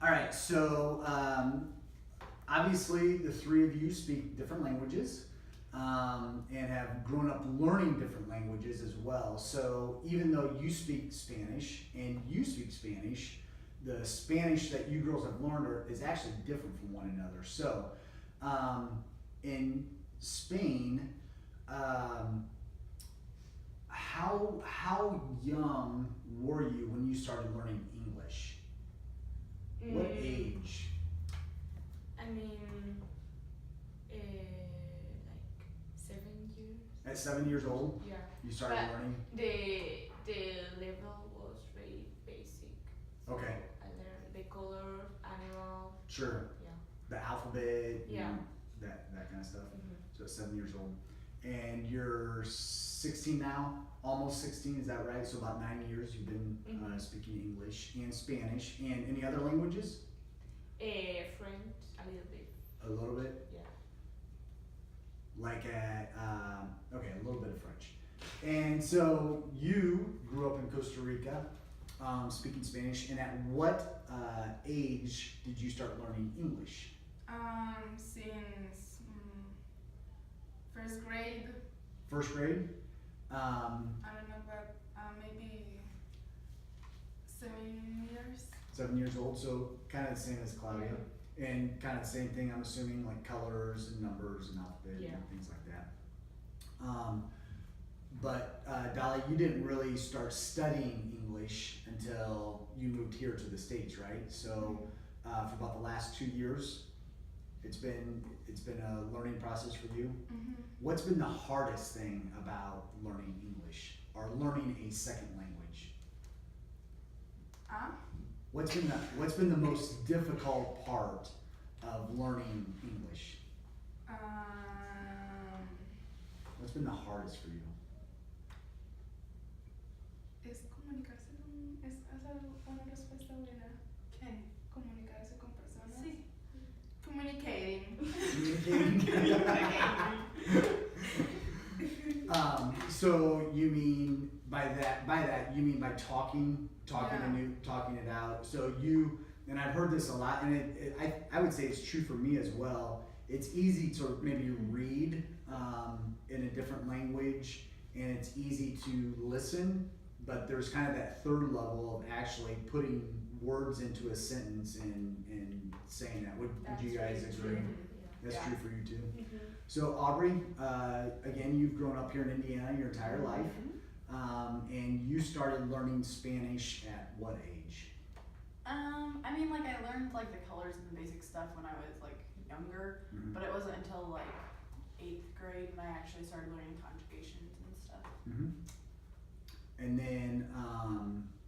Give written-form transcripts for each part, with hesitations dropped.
All right, so obviously the three of you speak different languages and have grown up learning different languages as well. So even though you speak Spanish and you speak Spanish, the Spanish that you girls have learned is actually different from one another. So in Spain, how young were you when you started learning English? What age? I mean, like 7 years. At 7 years old, Yeah. you started But learning? the level was very basic. So Okay. I learned the color, animal. Sure. Yeah. The alphabet, you Yeah. know, that kind of stuff. Mhm. So at 7 years old. And you're 16 now, almost 16, is that right? So about 9 years you've been speaking English and Spanish. And any other languages? French, a little bit. A little bit? Yeah. Like at, okay, a little bit of French. And so you grew up in Costa Rica, speaking Spanish, and at what age did you start learning English? Since first grade. First grade? I don't know, but maybe 7 years. 7 years old, so kind of the same as Claudia. And kind of the same thing, I'm assuming, like colors and numbers and alphabet Yeah. and things like that. But Dolly, you didn't really start studying English until you moved here to the States, right? So for about the last 2 years, it's been a learning process for you. Mm-hmm. What's been the hardest thing about learning English or learning a second language? What's been the most difficult part of learning English? What's been the hardest for you? Es comunicarse con. Es una respuesta buena. ¿Qué? Comunicarse con personas. Sí. Communicating. So you mean by that you mean by talking it out. So you, and I've heard this a lot, and I would say it's true for me as well. It's easy to maybe read in a different language, and it's easy to listen, but there's kind of that third level of actually putting words into a sentence and saying that. Would you guys agree? Yeah. That's Yeah. true for you too. Mm-hmm. So Aubrey, again, you've grown up here in Indiana your entire life, and you started learning Spanish at what age? I mean, like, I learned, like, the colors and the basic stuff when I was, like, younger, Mhm. but it wasn't until, like, 8th grade when I actually started learning conjugations and stuff. Mm-hmm. And then,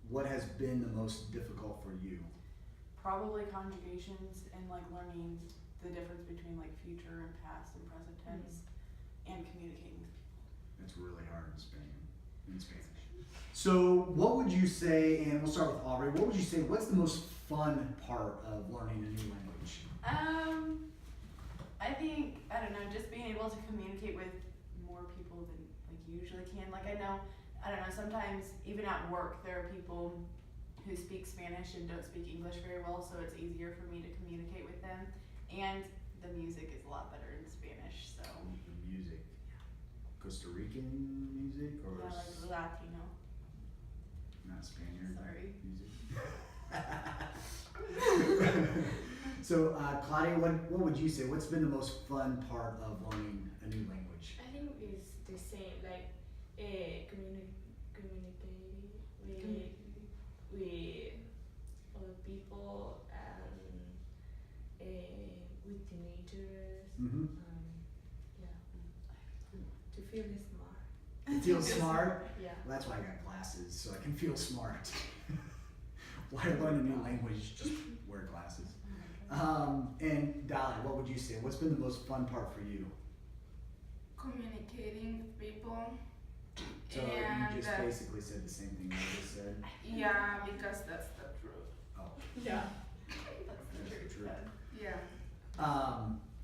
what has been the most difficult for you? Probably conjugations and, like, learning the difference between, like, future and past and present tense, and communicating with people. It's really hard in Spanish. So what would you say, and we'll start with Aubrey, what would you say, what's the most fun part of learning a new language? I think, I don't know, just being able to communicate with more people than, like, you usually can. Like, I don't know, sometimes even at work there are people who speak Spanish and don't speak English very well, so it's easier for me to communicate with them. And the music is a lot better in Spanish, so. The music. Costa Rican music or Yeah, like Latino. not Spaniard Sorry. music? So Claudia, what would you say? What's been the most fun part of learning a new language? I think it's the same, like communicating with other people and with teenagers. Mm-hmm. Yeah. To feel smart. You feel smart? Yeah. Well, that's why I got glasses, so I can feel smart. Why learn a new language? Just wear glasses. And Dolly, what would you say? What's been the most fun part for you? Communicating with people. So And, you just basically said the same thing I just said. Yeah, because that's the truth. Oh, Yeah. That's that's the truth. Yeah.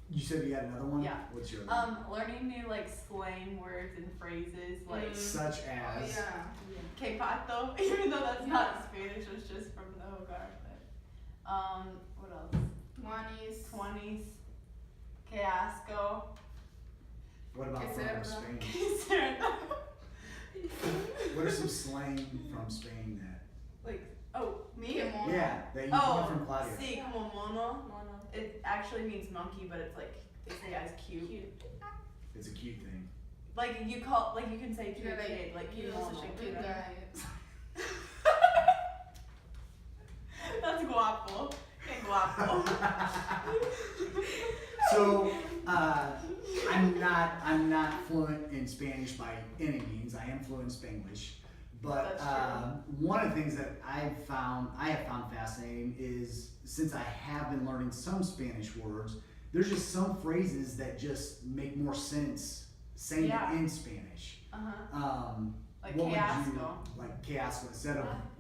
You said you had another one? Yeah. What's your other one? Learning new, like, slang words and phrases, like, Such Oh, as? yeah. que pato, even though that's not Spanish, it's just from the Hogar, but, What else? 20s. Que asco. What about Que from cerdo. Spain? Que cerdo. What are some slang from Spain that? Like, oh, me? Que mono. Yeah, that you Oh, learned from Claudia. sí, como mono. Mono. It actually means monkey, but it's like, they say as cute. Cute. It's a cute thing. Like, you can say to Yeah, a kid, like, You're mono, such a you cute know? guy. That's guapo. Que guapo. So I'm not fluent in Spanish by any means. I am fluent in Spanglish, but That's true. one of the things that I have found fascinating is since I have been learning some Spanish words, there's just some phrases that just make more sense saying Yeah. it in Spanish. Uh-huh. Like What que would asco. you like? Que asco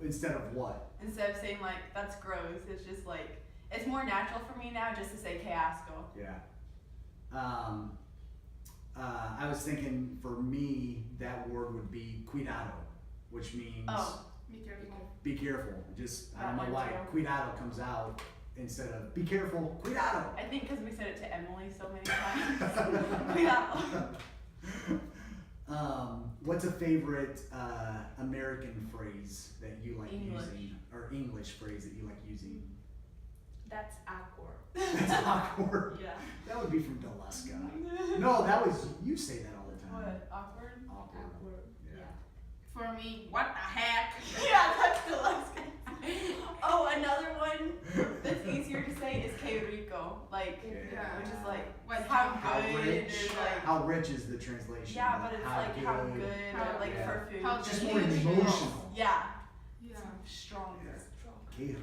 instead of what? Instead of saying like, that's gross, it's just like, it's more natural for me now just to say que asco. Yeah. I was thinking for me that word would be cuidado, which means Oh. Be careful. be careful. Just I don't That know one why too. cuidado comes out instead of be careful, cuidado. I think because we said it to Emily so many times. Cuidado. What's a favorite American phrase that you like English. using, or English phrase that you like using? That's awkward. That's awkward. Yeah. That would be from Daleska. No, that was you say that all the time. What? Awkward? Awkward. Awkward. Yeah. For me, what the heck? Yeah, that's the last guy. Oh, another one that's easier to say is que rico. Like, Yeah. which is like, What- how How good, rich? or like, How rich is the translation? yeah, but it's like, how good, How or like good. for food. How Just Yeah. more emotional. Yeah. Yeah. Stronger. Yeah. Strong. Que rico.